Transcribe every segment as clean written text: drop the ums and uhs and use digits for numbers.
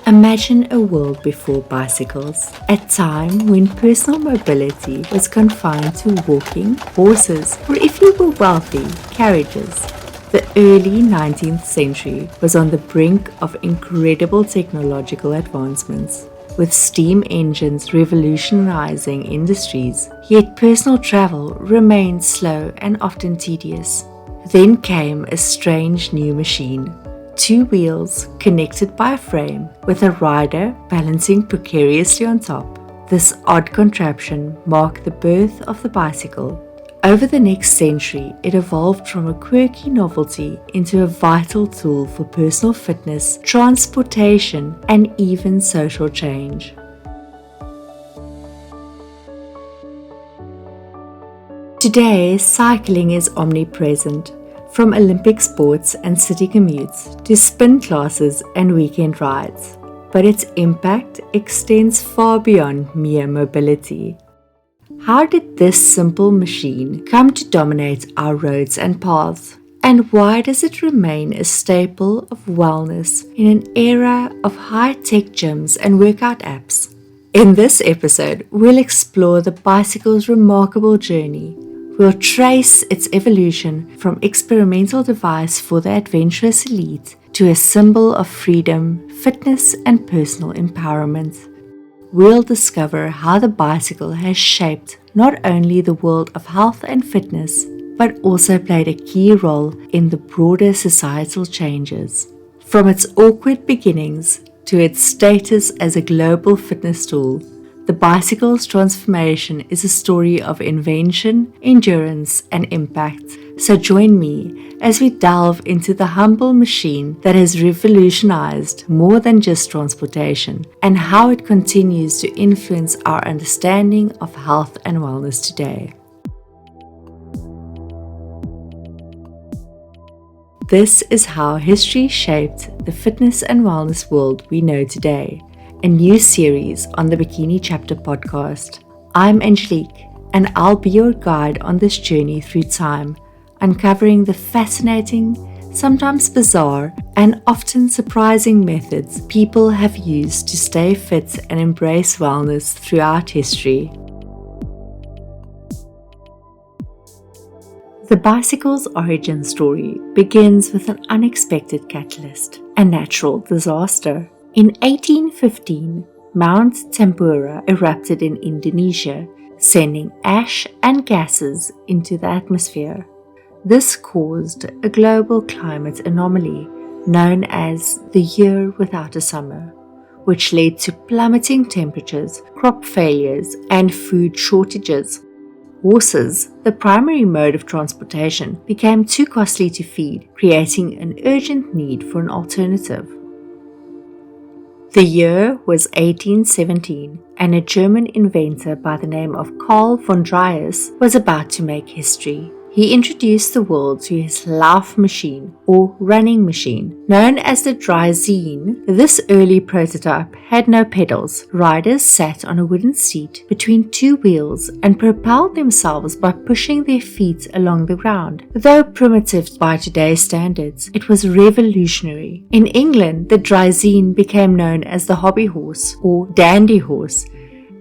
Imagine a world before bicycles, a time when personal mobility was confined to walking, horses, or if you were wealthy, carriages. The early 19th century was on the brink of incredible technological advancements, with steam engines revolutionizing industries, yet personal travel remained slow and often tedious. Then came a strange new machine. 2 wheels connected by a frame with a rider balancing precariously on top. This odd contraption marked the birth of the bicycle. Over the next century, it evolved from a quirky novelty into a vital tool for personal fitness, transportation, and even social change. Today, cycling is omnipresent. From Olympic sports and city commutes to spin classes and weekend rides. But its impact extends far beyond mere mobility. How did this simple machine come to dominate our roads and paths? And why does it remain a staple of wellness in an era of high-tech gyms and workout apps? In this episode, we'll explore the bicycle's remarkable journey. We'll trace its evolution from experimental device for the adventurous elite to a symbol of freedom, fitness, and personal empowerment. We'll discover how the bicycle has shaped not only the world of health and fitness, but also played a key role in the broader societal changes. From its awkward beginnings to its status as a global fitness tool, the bicycle's transformation is a story of invention, endurance, and impact. So join me as we delve into the humble machine that has revolutionized more than just transportation and how it continues to influence our understanding of health and wellness today. This is how history shaped the fitness and wellness world we know today. A new series on the BikiniChapter podcast. I'm Angelique, and I'll be your guide on this journey through time, uncovering the fascinating, sometimes bizarre, and often surprising methods people have used to stay fit and embrace wellness throughout history. The bicycle's origin story begins with an unexpected catalyst, a natural disaster. In 1815, Mount Tempura erupted in Indonesia, sending ash and gases into the atmosphere. This caused a global climate anomaly known as the Year Without a Summer, which led to plummeting temperatures, crop failures, and food shortages. Horses, the primary mode of transportation, became too costly to feed, creating an urgent need for an alternative. The year was 1817, and a German inventor by the name of Carl von Dries was about to make history. He introduced the world to his lauf machine, or running machine. Known as the Draisine, this early prototype had no pedals. Riders sat on a wooden seat between 2 wheels and propelled themselves by pushing their feet along the ground. Though primitive by today's standards, it was revolutionary. In England, the Draisine became known as the hobby horse, or dandy horse,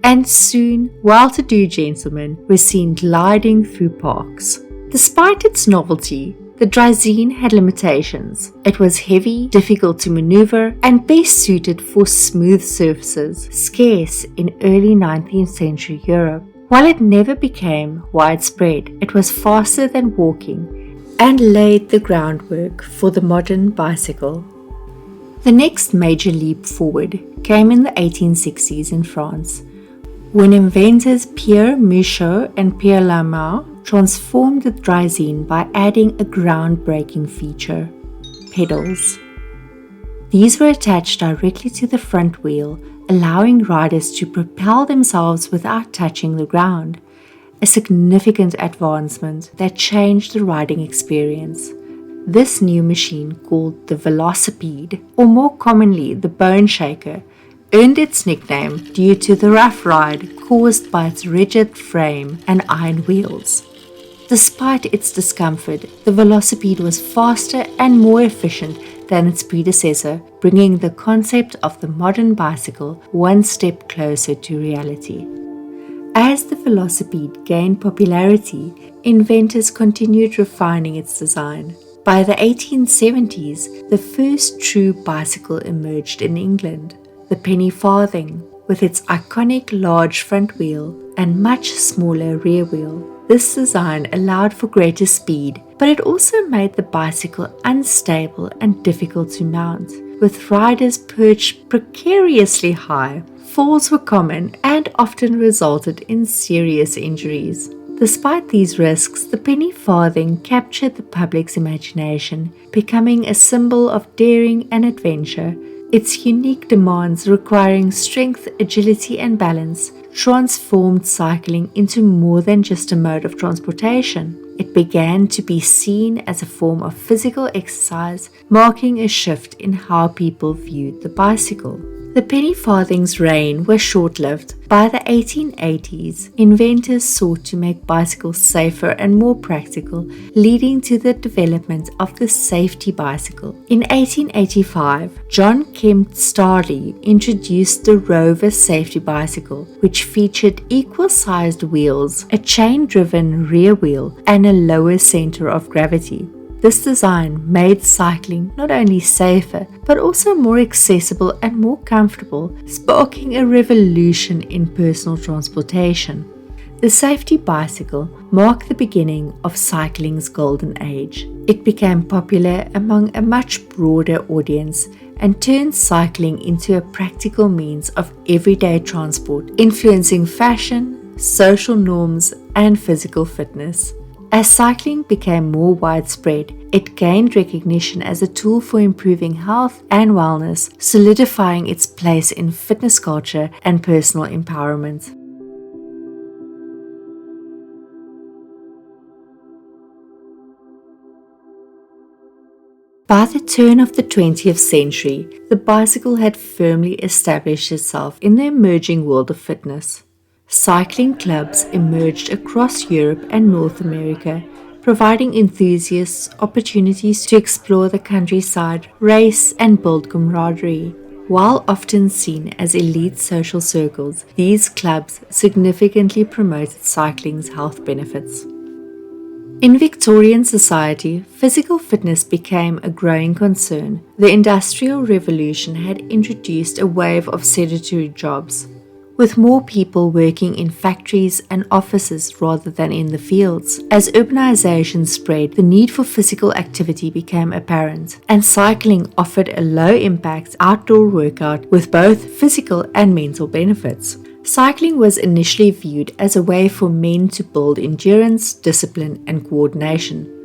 and soon well-to-do gentlemen were seen gliding through parks. Despite its novelty, the Draisine had limitations. It was heavy, difficult to maneuver, and best suited for smooth surfaces, scarce in early 19th century Europe. While it never became widespread, it was faster than walking and laid the groundwork for the modern bicycle. The next major leap forward came in the 1860s in France, when inventors Pierre Michaud and Pierre Lamar transformed the Draisine by adding a groundbreaking feature: pedals. These were attached directly to the front wheel, allowing riders to propel themselves without touching the ground, a significant advancement that changed the riding experience. This new machine, called the velocipede, or more commonly the bone shaker, earned its nickname due to the rough ride caused by its rigid frame and iron wheels. Despite its discomfort, the velocipede was faster and more efficient than its predecessor, bringing the concept of the modern bicycle one step closer to reality. As the velocipede gained popularity, inventors continued refining its design. By the 1870s, the first true bicycle emerged in England, the penny farthing, with its iconic large front wheel and much smaller rear wheel. This design allowed for greater speed, but it also made the bicycle unstable and difficult to mount. With riders perched precariously high, falls were common and often resulted in serious injuries. Despite these risks, the penny farthing captured the public's imagination, becoming a symbol of daring and adventure. Its unique demands requiring strength, agility, and balance transformed cycling into more than just a mode of transportation. It began to be seen as a form of physical exercise, marking a shift in how people viewed the bicycle. The penny farthing's reign was short-lived. By the 1880s, inventors sought to make bicycles safer and more practical, leading to the development of the safety bicycle. In 1885, John Kemp Starley introduced the Rover safety bicycle, which featured equal-sized wheels, a chain-driven rear wheel, and a lower center of gravity. This design made cycling not only safer, but also more accessible and more comfortable, sparking a revolution in personal transportation. The safety bicycle marked the beginning of cycling's golden age. It became popular among a much broader audience and turned cycling into a practical means of everyday transport, influencing fashion, social norms, and physical fitness. As cycling became more widespread, it gained recognition as a tool for improving health and wellness, solidifying its place in fitness culture and personal empowerment. By the turn of the 20th century, the bicycle had firmly established itself in the emerging world of fitness. Cycling clubs emerged across Europe and North America, providing enthusiasts opportunities to explore the countryside, race, and build camaraderie. While often seen as elite social circles, these clubs significantly promoted cycling's health benefits. In Victorian society, physical fitness became a growing concern. The Industrial Revolution had introduced a wave of sedentary jobs, with more people working in factories and offices rather than in the fields. As urbanization spread, the need for physical activity became apparent, and cycling offered a low-impact outdoor workout with both physical and mental benefits. Cycling was initially viewed as a way for men to build endurance, discipline, and coordination,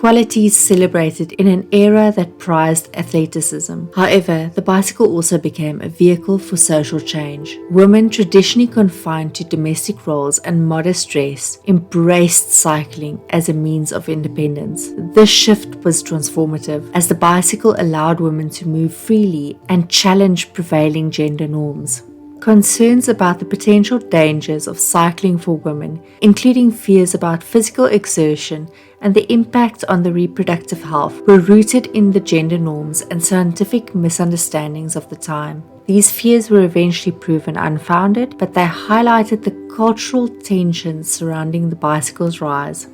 qualities celebrated in an era that prized athleticism. However, the bicycle also became a vehicle for social change. Women, traditionally confined to domestic roles and modest dress, embraced cycling as a means of independence. This shift was transformative, as the bicycle allowed women to move freely and challenge prevailing gender norms. Concerns about the potential dangers of cycling for women, including fears about physical exertion and the impact on the reproductive health, were rooted in the gender norms and scientific misunderstandings of the time. These fears were eventually proven unfounded, but they highlighted the cultural tensions surrounding the bicycle's rise.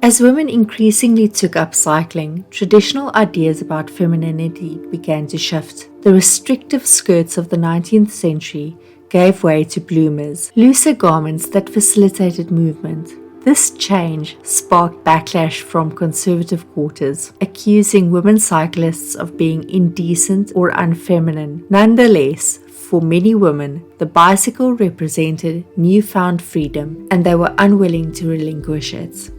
As women increasingly took up cycling, traditional ideas about femininity began to shift. The restrictive skirts of the 19th century gave way to bloomers, looser garments that facilitated movement. This change sparked backlash from conservative quarters, accusing women cyclists of being indecent or unfeminine. Nonetheless, for many women, the bicycle represented newfound freedom, and they were unwilling to relinquish it.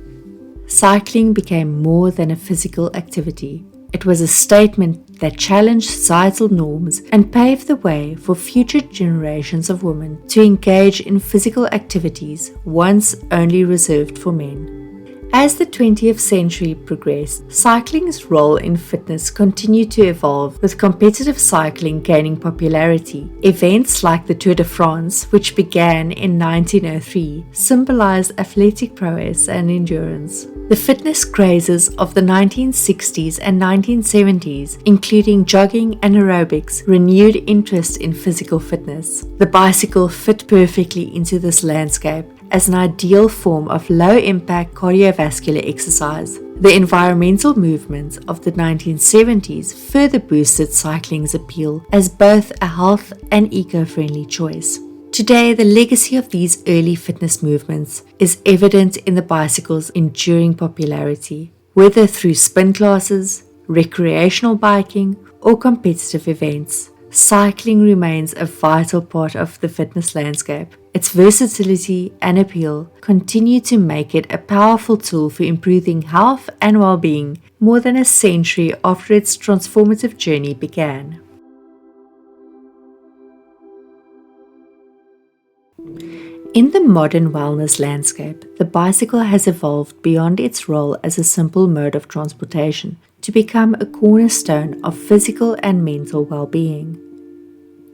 Cycling became more than a physical activity. It was a statement that challenged societal norms and paved the way for future generations of women to engage in physical activities once only reserved for men. As the 20th century progressed, cycling's role in fitness continued to evolve, with competitive cycling gaining popularity. Events like the Tour de France, which began in 1903, symbolized athletic prowess and endurance. The fitness crazes of the 1960s and 1970s, including jogging and aerobics, renewed interest in physical fitness. The bicycle fit perfectly into this landscape as an ideal form of low-impact cardiovascular exercise. The environmental movement of the 1970s further boosted cycling's appeal as both a health and eco-friendly choice. Today, the legacy of these early fitness movements is evident in the bicycle's enduring popularity. Whether through spin classes, recreational biking, or competitive events, cycling remains a vital part of the fitness landscape. Its versatility and appeal continue to make it a powerful tool for improving health and well-being more than a century after its transformative journey began. In the modern wellness landscape, the bicycle has evolved beyond its role as a simple mode of transportation to become a cornerstone of physical and mental well-being.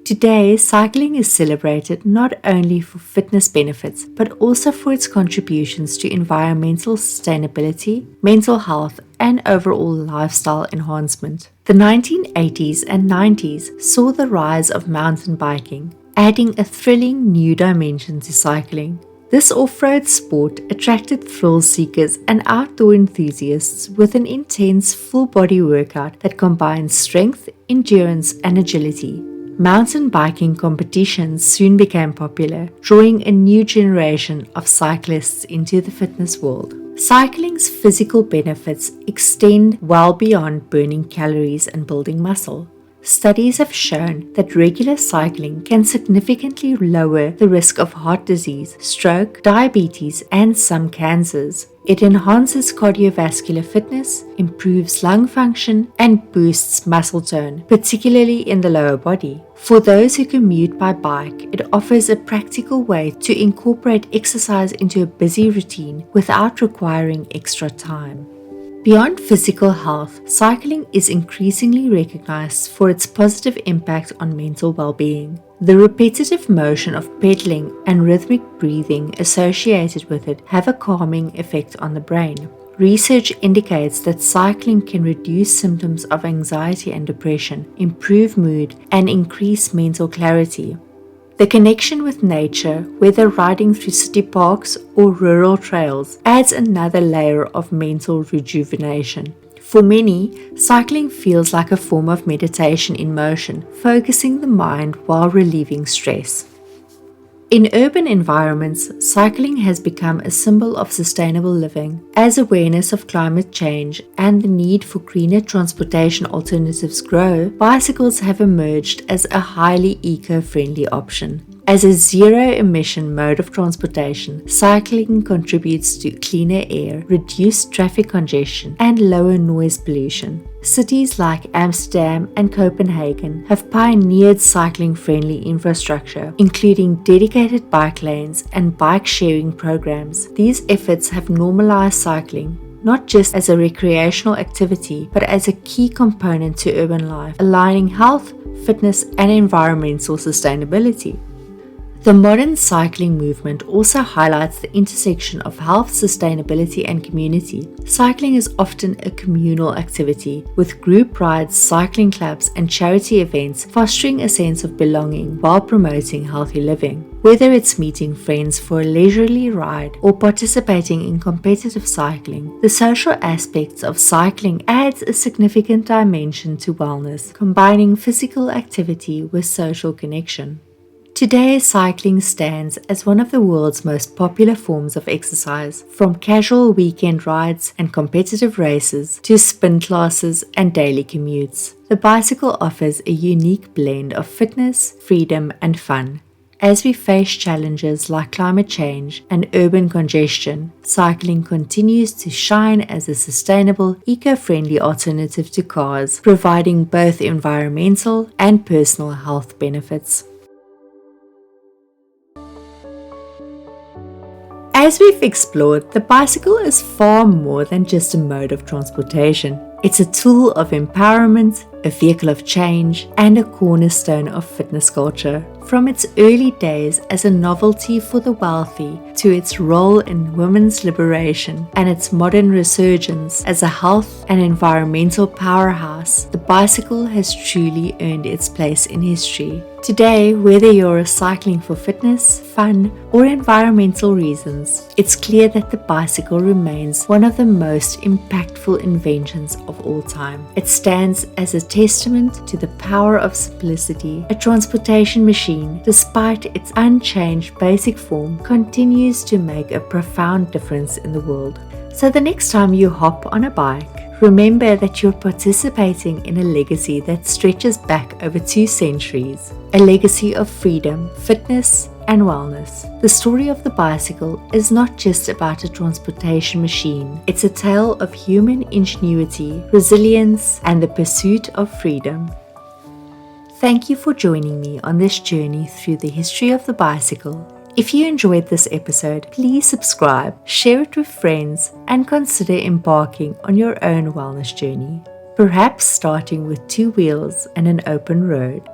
Today, cycling is celebrated not only for fitness benefits, but also for its contributions to environmental sustainability, mental health, and overall lifestyle enhancement. The 1980s and 90s saw the rise of mountain biking, adding a thrilling new dimension to cycling. This off-road sport attracted thrill seekers and outdoor enthusiasts with an intense full-body workout that combines strength, endurance, and agility. Mountain biking competitions soon became popular, drawing a new generation of cyclists into the fitness world. Cycling's physical benefits extend well beyond burning calories and building muscle. Studies have shown that regular cycling can significantly lower the risk of heart disease, stroke, diabetes, and some cancers. It enhances cardiovascular fitness, improves lung function, and boosts muscle tone, particularly in the lower body. For those who commute by bike, it offers a practical way to incorporate exercise into a busy routine without requiring extra time. Beyond physical health, cycling is increasingly recognized for its positive impact on mental well-being. The repetitive motion of pedaling and rhythmic breathing associated with it have a calming effect on the brain. Research indicates that cycling can reduce symptoms of anxiety and depression, improve mood, and increase mental clarity. The connection with nature, whether riding through city parks or rural trails, adds another layer of mental rejuvenation. For many, cycling feels like a form of meditation in motion, focusing the mind while relieving stress. In urban environments, cycling has become a symbol of sustainable living. As awareness of climate change and the need for greener transportation alternatives grow, bicycles have emerged as a highly eco-friendly option. As a zero-emission mode of transportation, cycling contributes to cleaner air, reduced traffic congestion, and lower noise pollution. Cities like Amsterdam and Copenhagen have pioneered cycling-friendly infrastructure, including dedicated bike lanes and bike-sharing programs. These efforts have normalized cycling, not just as a recreational activity, but as a key component to urban life, aligning health, fitness, and environmental sustainability. The modern cycling movement also highlights the intersection of health, sustainability, and community. Cycling is often a communal activity, with group rides, cycling clubs, and charity events fostering a sense of belonging while promoting healthy living. Whether it's meeting friends for a leisurely ride or participating in competitive cycling, the social aspects of cycling adds a significant dimension to wellness, combining physical activity with social connection. Today, cycling stands as one of the world's most popular forms of exercise, from casual weekend rides and competitive races to spin classes and daily commutes. The bicycle offers a unique blend of fitness, freedom, and fun. As we face challenges like climate change and urban congestion, cycling continues to shine as a sustainable, eco-friendly alternative to cars, providing both environmental and personal health benefits. As we've explored, the bicycle is far more than just a mode of transportation. It's a tool of empowerment, a vehicle of change, and a cornerstone of fitness culture. From its early days as a novelty for the wealthy to its role in women's liberation and its modern resurgence as a health and environmental powerhouse, the bicycle has truly earned its place in history. Today, whether you're cycling for fitness, fun, or environmental reasons, it's clear that the bicycle remains one of the most impactful inventions of all time. It stands as a testament to the power of simplicity. A transportation machine, despite its unchanged basic form, continues to make a profound difference in the world. So the next time you hop on a bike, remember that you're participating in a legacy that stretches back over 2 centuries, a legacy of freedom, fitness, and wellness. The story of the bicycle is not just about a transportation machine. It's a tale of human ingenuity, resilience, and the pursuit of freedom. Thank you for joining me on this journey through the history of the bicycle. If you enjoyed this episode, please subscribe, share it with friends, and consider embarking on your own wellness journey, perhaps starting with 2 wheels and an open road.